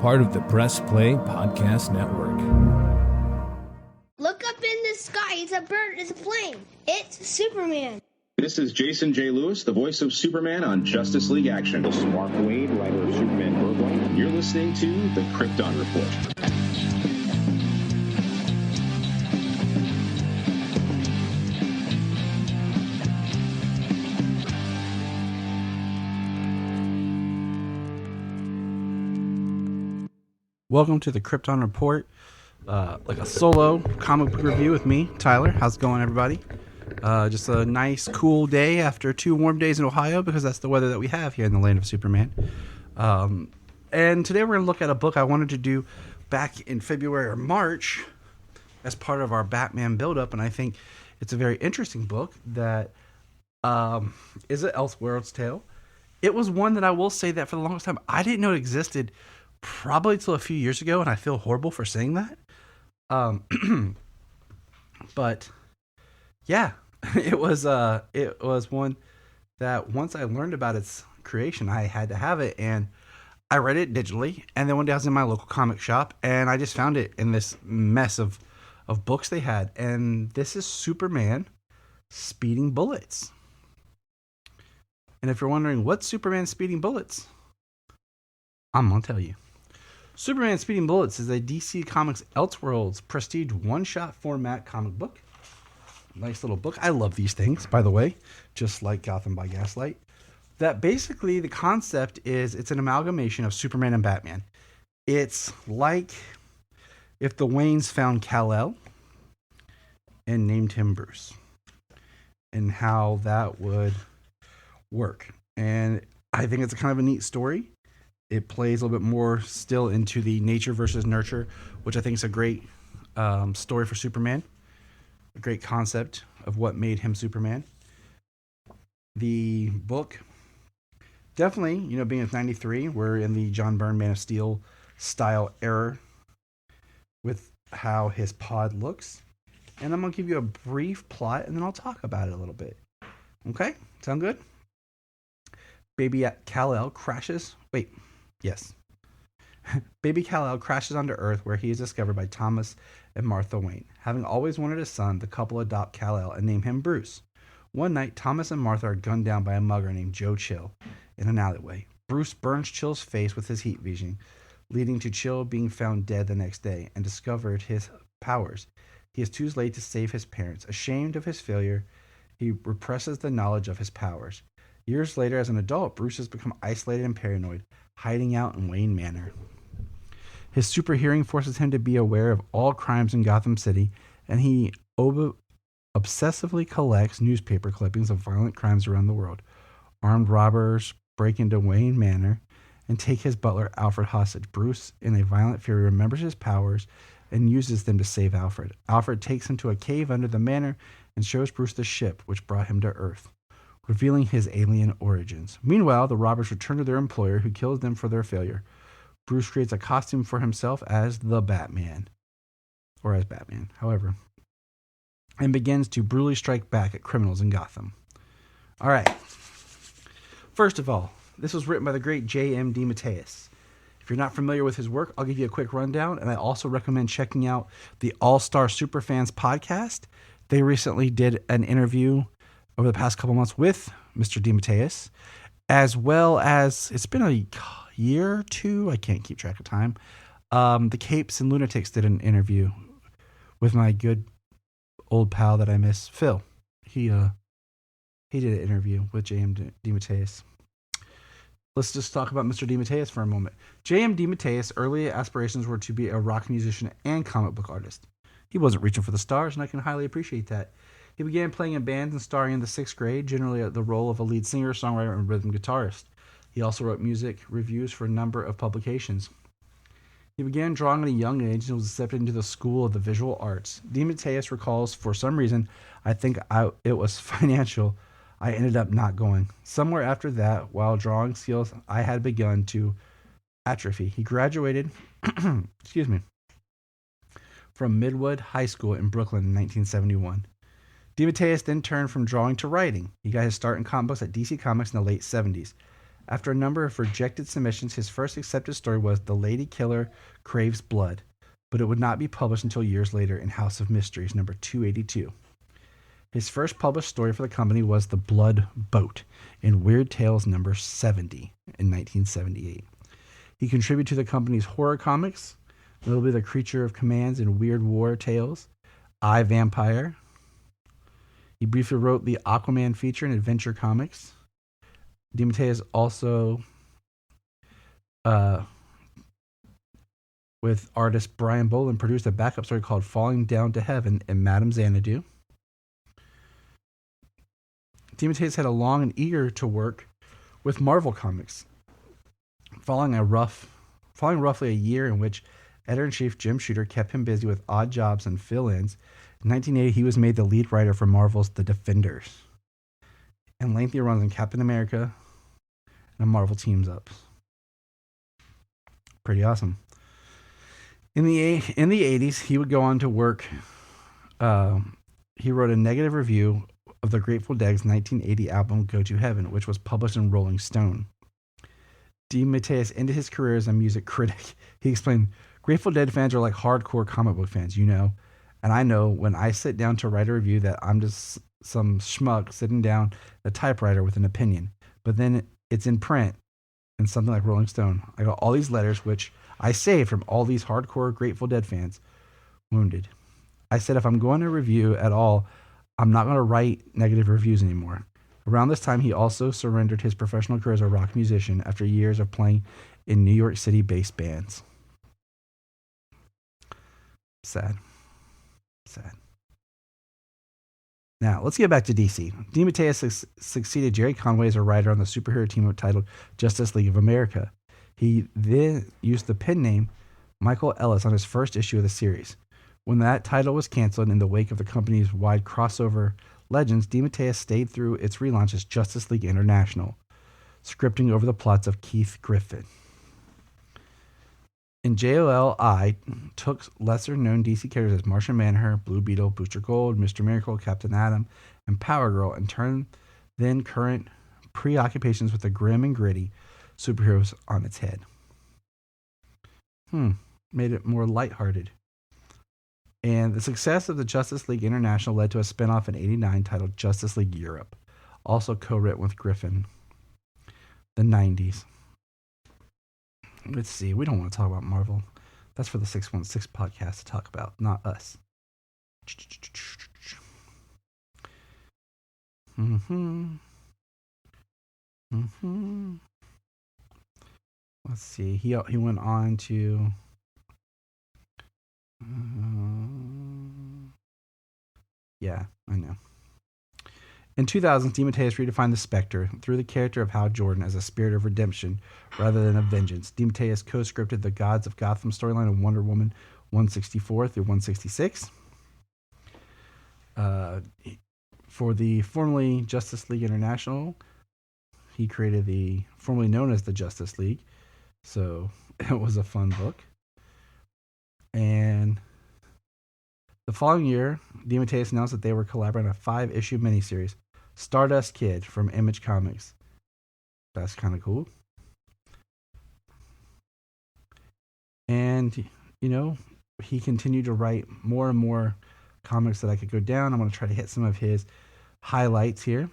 part of the Press Play Podcast Network. Look up in the sky. It's a bird. It's a plane. It's Superman. This is Jason J. Lewis, the voice of Superman on Justice League Action. This is Mark Wade, writer of Superman Birthright. You're listening to the Krypton Report. Welcome to the Krypton Report, like a solo comic book review with me, Tyler. How's it going, everybody? Just a nice, cool day after 2 warm days in Ohio, because that's the weather that we have here in the land of Superman. And today we're going to look at a book I wanted to do back in February or March as part of our Batman build-up, and I think it's a very interesting book that is an Elseworlds tale. It was one that I will say that for the longest time, I didn't know it existed probably till a few years ago, and I feel horrible for saying that. But yeah, it was one that once I learned about its creation, I had to have it, and I read it digitally. And then one day I was in my local comic shop, and I just found it in this mess of books they had. And this is Superman Speeding Bullets. And if you're wondering what's Superman Speeding Bullets, I'm gonna tell you. Superman Speeding Bullets is a DC Comics Elseworlds prestige one-shot format comic book. Nice little book. I love these things, by the way, just like Gotham by Gaslight. That basically the concept is it's an amalgamation of Superman and Batman. It's like if the Waynes found Kal-El and named him Bruce, and how that would work. And I think it's a kind of a neat story. It plays a little bit more still into the nature versus nurture, which I think is a great story for Superman. A great concept of what made him Superman. The book, definitely, being it's 93, we're in the John Byrne Man of Steel style era with how his pod looks. And I'm going to give you a brief plot, and then I'll talk about it a little bit. Okay? Sound good? Baby Kal-El crashes. Yes. Baby Kal-El crashes onto Earth, where he is discovered by Thomas and Martha Wayne. Having always wanted a son, the couple adopt Kal-El and name him Bruce. One night, Thomas and Martha are gunned down by a mugger named Joe Chill in an alleyway. Bruce burns Chill's face with his heat vision, leading to Chill being found dead the next day and discovered his powers. He is too late to save his parents. Ashamed of his failure, he represses the knowledge of his powers. Years later, as an adult, Bruce has become isolated and paranoid, hiding out in Wayne Manor. His super hearing forces him to be aware of all crimes in Gotham City, and he obsessively collects newspaper clippings of violent crimes around the world. Armed robbers break into Wayne Manor and take his butler Alfred hostage. Bruce, in a violent fury, remembers his powers and uses them to save Alfred. Alfred takes him to a cave under the manor and shows Bruce the ship which brought him to Earth, revealing his alien origins. Meanwhile, the robbers return to their employer, who kills them for their failure. Bruce creates a costume for himself as the Batman, or as Batman, however, and begins to brutally strike back at criminals in Gotham. All right. First of all, this was written by the great J.M. DeMatteis. If you're not familiar with his work, I'll give you a quick rundown, and I also recommend checking out the All-Star Superfans podcast. They recently did an interview over the past couple months with Mr. DeMatteis, as well as, it's been a year or two, I can't keep track of time. The Capes and Lunatics did an interview with my good old pal that I miss, Phil. He did an interview with J.M. DeMatteis. Let's just talk about Mr. DeMatteis for a moment. J.M. DeMatteis' early aspirations were to be a rock musician and comic book artist. He wasn't reaching for the stars, and I can highly appreciate that. He began playing in bands and starring in the 6th grade, generally at the role of a lead singer, songwriter, and rhythm guitarist. He also wrote music reviews for a number of publications. He began drawing at a young age and was accepted into the School of the Visual Arts. DeMatteis recalls, for some reason, I think it was financial, I ended up not going. Somewhere after that, while drawing skills I had begun to atrophy, he graduated from Midwood High School in Brooklyn in 1971. DeMatteis then turned from drawing to writing. He got his start in comic books at DC Comics in the late 70s. After a number of rejected submissions, his first accepted story was The Lady Killer Craves Blood, but it would not be published until years later in House of Mysteries, number 282. His first published story for the company was The Blood Boat in Weird Tales number 70 in 1978. He contributed to the company's horror comics, notably The Creature of Commands and Weird War Tales, I, Vampire. He briefly wrote the Aquaman feature in Adventure Comics. DeMatteis also, with artist Brian Boland, produced a backup story called Falling Down to Heaven and Madame Xanadu. DeMatteis had a long and eager to work with Marvel Comics, following roughly a year in which editor-in-chief Jim Shooter kept him busy with odd jobs and fill-ins. In 1980, he was made the lead writer for Marvel's The Defenders, and lengthy runs on Captain America and Marvel Teams-Ups. Pretty awesome. In the 80s, he would go on to work. He wrote a negative review of the Grateful Dead's 1980 album Go to Heaven, which was published in Rolling Stone. DeMatteis ended his career as a music critic. He explained, Grateful Dead fans are like hardcore comic book fans, and I know when I sit down to write a review that I'm just some schmuck sitting down at a typewriter with an opinion. But then it's in print in something like Rolling Stone. I got all these letters, which I saved from all these hardcore Grateful Dead fans. Wounded. I said, if I'm going to review at all, I'm not going to write negative reviews anymore. Around this time, he also surrendered his professional career as a rock musician after years of playing in New York City-based bands. Sad. Now, let's get back to DC. DeMatteis succeeded Jerry Conway as a writer on the superhero team titled Justice League of America. He then used the pen name Michael Ellis on his first issue of the series. When that title was canceled in the wake of the company's wide crossover Legends, DeMatteis stayed through its relaunch as Justice League International, scripting over the plots of Keith Giffen. In JLI, took lesser-known DC characters as Martian Manhunter, Blue Beetle, Booster Gold, Mr. Miracle, Captain Atom, and Power Girl, and turned then current preoccupations with the grim and gritty superheroes on its head. Made it more lighthearted. And the success of the Justice League International led to a spinoff in '89 titled Justice League Europe, also co-written with Giffen. The 90s. Let's see. We don't want to talk about Marvel. That's for the 616 podcast to talk about, not us. Let's see. He went on to... yeah, I know. In 2000, DeMatteis redefined the Spectre through the character of Hal Jordan as a spirit of redemption rather than of vengeance. DeMatteis co-scripted the Gods of Gotham storyline of Wonder Woman 164 through 166. For the formerly Justice League International, he created the formerly known as the Justice League. So it was a fun book. And the following year, DeMatteis announced that they were collaborating on a 5-issue miniseries, Stardust Kid from Image Comics. That's kind of cool. And, he continued to write more and more comics that I could go down. I'm going to try to hit some of his highlights here.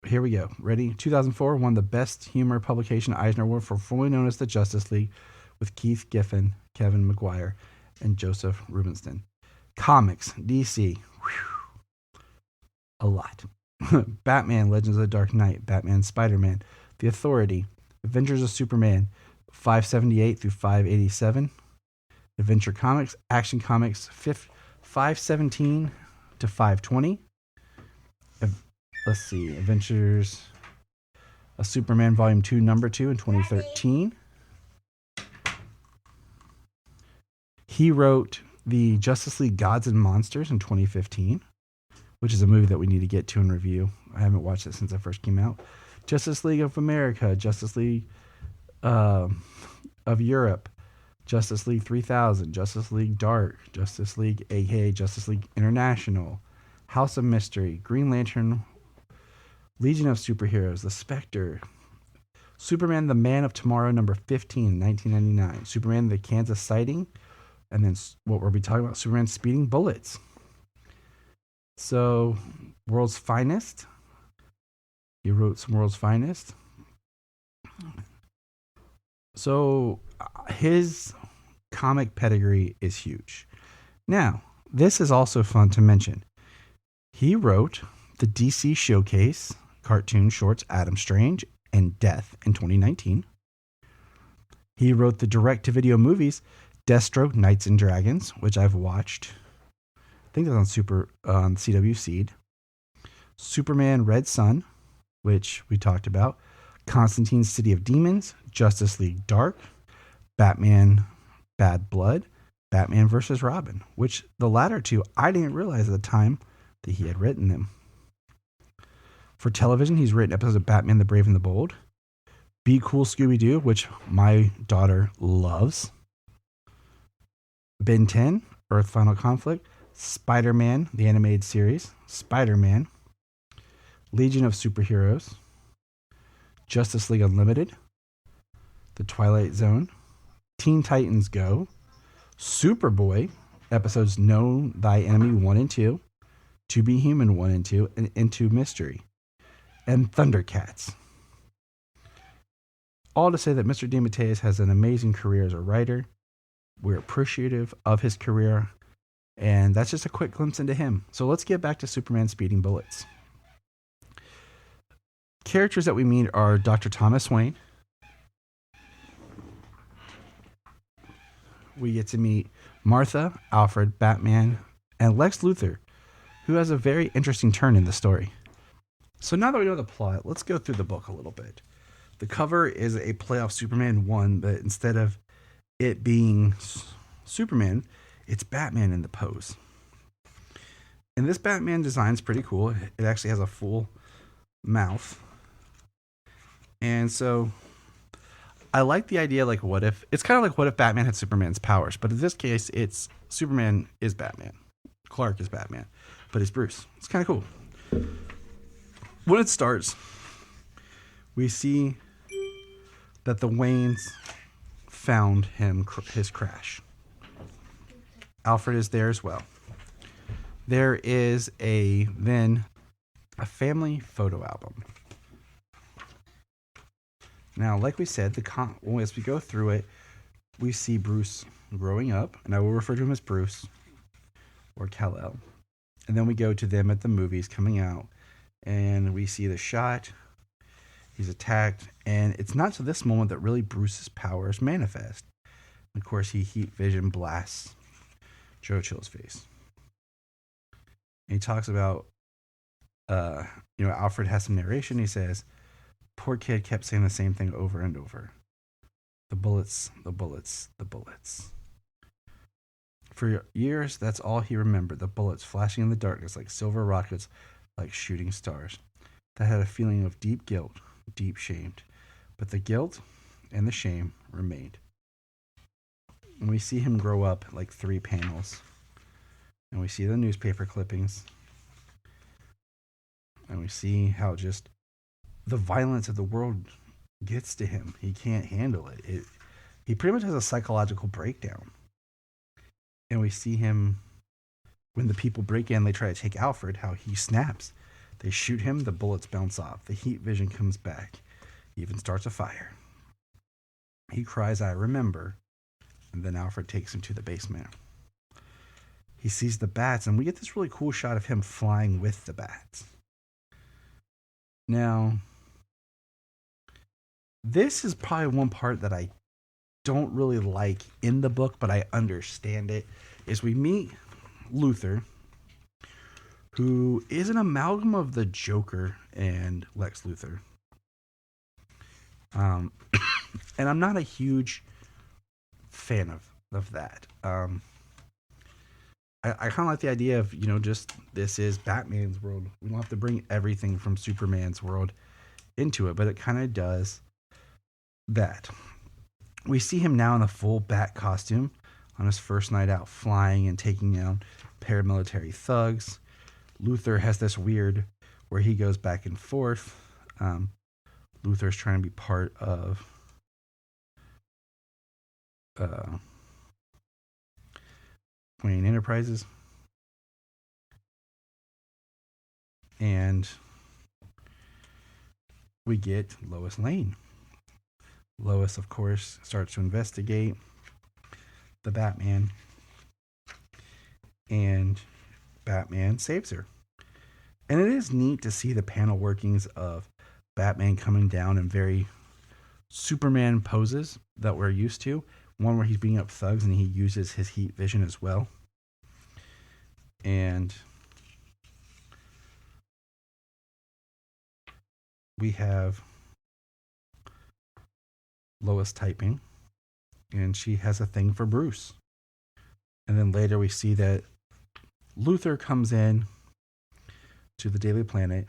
Here we go. Ready? 2004 won the Best Humor Publication Eisner Award for formerly known as the Justice League with Keith Giffen, Kevin Maguire, and Joseph Rubinstein. Comics, DC. Whew. A lot. Batman, Legends of the Dark Knight, Batman, Spider-Man, The Authority, Adventures of Superman, 578 through 587, Adventure Comics, Action Comics, 517 to 520. Let's see, Adventures of Superman Volume 2, Number 2 in 2013. He wrote the Justice League Gods and Monsters in 2015, which is a movie that we need to get to and review. I haven't watched it since it first came out. Justice League of America, Justice League of Europe, Justice League 3000, Justice League Dark, Justice League, aka Justice League International, House of Mystery, Green Lantern, Legion of Superheroes, The Spectre, Superman the Man of Tomorrow, number 15, 1999, Superman the Kansas Sighting, and then what we'll be talking about, Superman Speeding Bullets. So, World's Finest. He wrote some World's Finest. So, his comic pedigree is huge. Now, this is also fun to mention. He wrote the DC Showcase cartoon shorts Adam Strange and Death in 2019. He wrote the direct-to-video movies Deathstroke, Knights and Dragons, which I've watched. I think that's on CW Seed. Superman Red Sun, which we talked about. Constantine City of Demons, Justice League Dark, Batman Bad Blood, Batman vs. Robin, which the latter two I didn't realize at the time that he had written them. For television, he's written episodes of Batman the Brave and the Bold, Be Cool Scooby-Doo, which my daughter loves, Ben 10, Earth Final Conflict, Spider-Man, the animated series, Spider-Man, Legion of Superheroes, Justice League Unlimited, The Twilight Zone, Teen Titans Go, Superboy, episodes Know Thy Enemy 1 and 2, To Be Human 1 and 2, and Into Mystery, and Thundercats. All to say that Mr. DeMatteis has an amazing career as a writer. We're appreciative of his career, and that's just a quick glimpse into him. So let's get back to Superman Speeding Bullets. Characters that we meet are Dr. Thomas Wayne. We get to meet Martha, Alfred, Batman, and Lex Luthor, who has a very interesting turn in the story. So now that we know the plot, let's go through the book a little bit. The cover is a play off Superman 1, but instead of it being Superman, it's Batman in the pose. And this Batman design is pretty cool. It actually has a full mouth. And so I like the idea, like, what if, it's kind of like what if Batman had Superman's powers, but in this case, it's Superman is Batman. Clark is Batman, but it's Bruce. It's kind of cool. When it starts, we see that the Waynes found his crash. Alfred is there as well. There is a family photo album. Now, like we said, as we go through it, we see Bruce growing up, and I will refer to him as Bruce or Kal-El. And then we go to them at the movies coming out, and we see the shot. He's attacked, and it's not to this moment that really Bruce's powers manifest. Of course, he heat vision blasts Joe Chill's face. And he talks about, Alfred has some narration. He says, poor kid kept saying the same thing over and over. The bullets, the bullets, the bullets. For years, that's all he remembered. The bullets flashing in the darkness like silver rockets, like shooting stars. That had a feeling of deep guilt, deep shame. But the guilt and the shame remained. And we see him grow up like 3 panels. And we see the newspaper clippings. And we see how just the violence of the world gets to him. He can't handle it. He pretty much has a psychological breakdown. And we see him, when the people break in, they try to take Alfred, how he snaps. They shoot him, the bullets bounce off. The heat vision comes back. He even starts a fire. He cries, I remember. And then Alfred takes him to the basement. He sees the bats, and we get this really cool shot of him flying with the bats. Now, this is probably one part that I don't really like in the book, but I understand it, is we meet Luthor, who is an amalgam of the Joker and Lex Luthor. And I'm not a huge fan of that. I kind of like the idea of, just this is Batman's world. We don't have to bring everything from Superman's world into it, but it kind of does that. We see him now in the full bat costume on his first night out, flying and taking down paramilitary thugs. Luthor has this weird where he goes back and forth. Luthor's trying to be part of Wayne Enterprises. And we get Lois Lane. Lois, of course, starts to investigate the Batman. And Batman saves her. And it is neat to see the panel workings of Batman coming down in very Superman poses that we're used to. One where he's beating up thugs and he uses his heat vision as well. And we have Lois typing, and she has a thing for Bruce. And then later we see that Luthor comes in to the Daily Planet,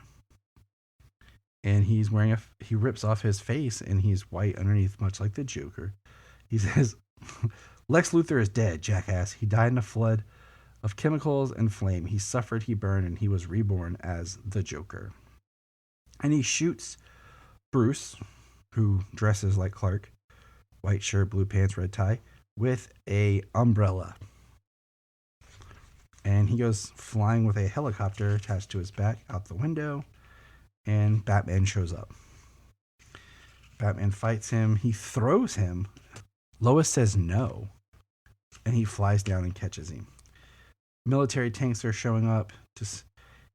and he's wearing he rips off his face, and he's white underneath, much like the Joker. He says, Lex Luthor is dead, jackass. He died in a flood of chemicals and flame. He suffered, he burned, and he was reborn as the Joker. And he shoots Bruce, who dresses like Clark, white shirt, blue pants, red tie, with a umbrella. And he goes flying with a helicopter attached to his back out the window, and Batman shows up. Batman fights him. He throws him. Lois says no, and he flies down and catches him. Military tanks are showing up.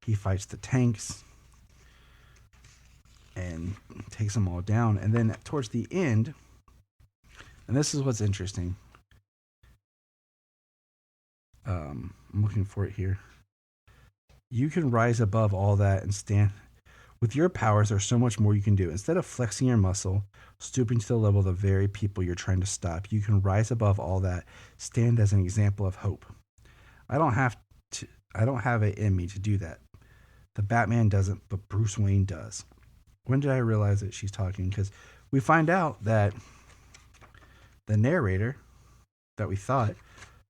He fights the tanks and takes them all down. And then towards the end, and this is what's interesting. I'm looking for it here. You can rise above all that and stand. With your powers, there's so much more you can do. Instead of flexing your muscle, stooping to the level of the very people you're trying to stop, you can rise above all that, stand as an example of hope. I don't have it in me to do that. The Batman doesn't, but Bruce Wayne does. When did I realize that she's talking? Because we find out that the narrator that we thought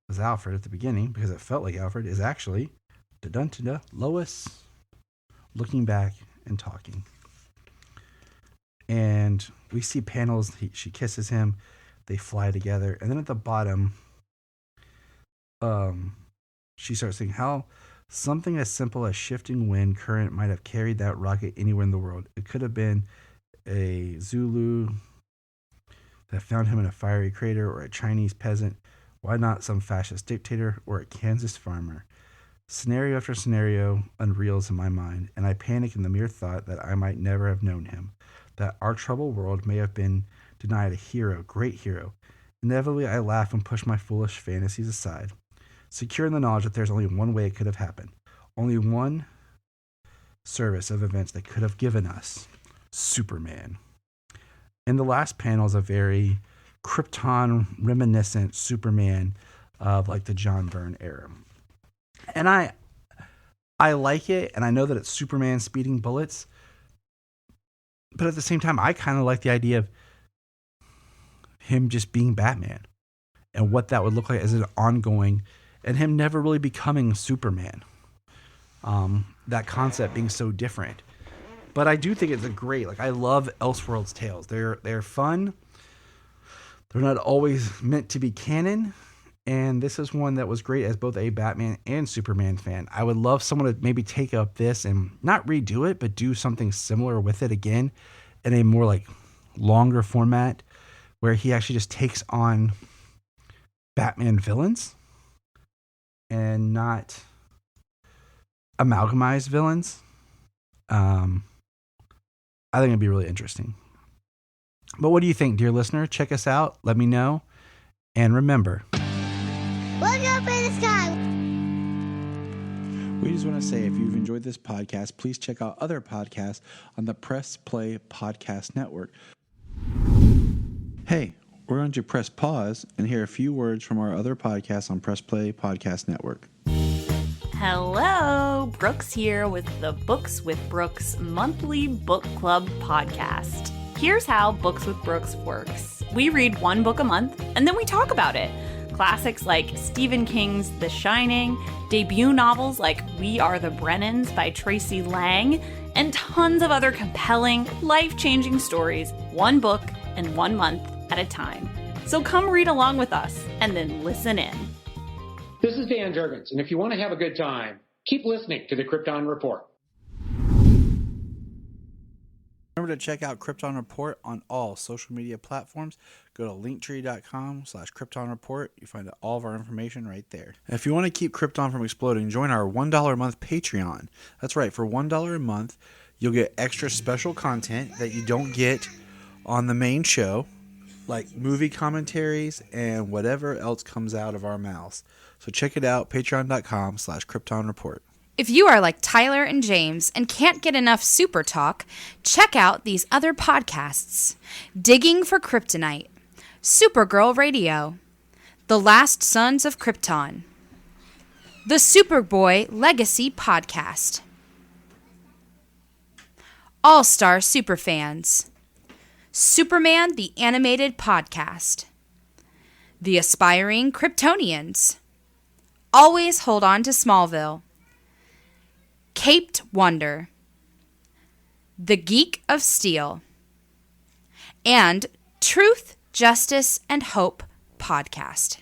was Alfred at the beginning, because it felt like Alfred, is actually Lois looking back and talking. And we see panels. She kisses him. They fly together. And then at the bottom, she starts saying how something as simple as shifting wind current might have carried that rocket anywhere in the world. It could have been a Zulu that found him in a fiery crater, or a Chinese peasant. Why not some fascist dictator or a Kansas farmer? Scenario after scenario unreels in my mind, and I panic in the mere thought that I might never have known him, that our troubled world may have been denied a hero, great hero. Inevitably, I laugh and push my foolish fantasies aside, secure in the knowledge that there's only one way it could have happened, only one service of events that could have given us Superman. And the last panel is a very Krypton reminiscent Superman of like the John Byrne era. And I like it, and I know that it's Superman speeding bullets, but at the same time, I kind of like the idea of him just being Batman and what that would look like as an ongoing, and him never really becoming Superman. That concept being so different. But I do think it's a great, I love Elseworlds tales. They're fun. They're not always meant to be canon. And this is one that was great as both a Batman and Superman fan. I would love someone to maybe take up this and not redo it, but do something similar with it again in a more longer format where he actually just takes on Batman villains and not amalgamized villains. I think it'd be really interesting. But what do you think, dear listener? Check us out. Let me know. And remember, Look up in the sky. we just want to say if you've enjoyed this podcast, please check out other podcasts on the Press Play Podcast Network. Hey, we're going to press pause and hear a few words from our other podcasts on Press Play Podcast Network. Hello, Brooks here with the Books with Brooks monthly book club podcast. Here's how Books with Brooks works. We read one book a month, and then we talk about it. classics like Stephen King's The Shining, debut novels like We Are the Brennans by Tracy Lang, and tons of other compelling, life-changing stories, one book and 1 month at a time. So come read along with us and then listen in. This is Dan Jurgens, and if you want to have a good time, keep listening to the Krypton Report. Remember to check out Krypton Report on all social media platforms. Go to linktree.com/Krypton Report. You find all of our information right there. And if you want to keep Krypton from exploding, join our $1 a month Patreon. That's right, for $1 a month, you'll get extra special content that you don't get on the main show, like movie commentaries and whatever else comes out of our mouths. So check it out, patreon.com/Krypton Report. If you are like Tyler and James and can't get enough Super Talk, check out these other podcasts: Digging for Kryptonite, Supergirl Radio, The Last Sons of Krypton, the Superboy Legacy Podcast, All-Star Superfans, Superman the Animated Podcast, The Aspiring Kryptonians, Always Hold On to Smallville, Caped Wonder, The Geek of Steel, and Truth, Justice, and Hope podcast.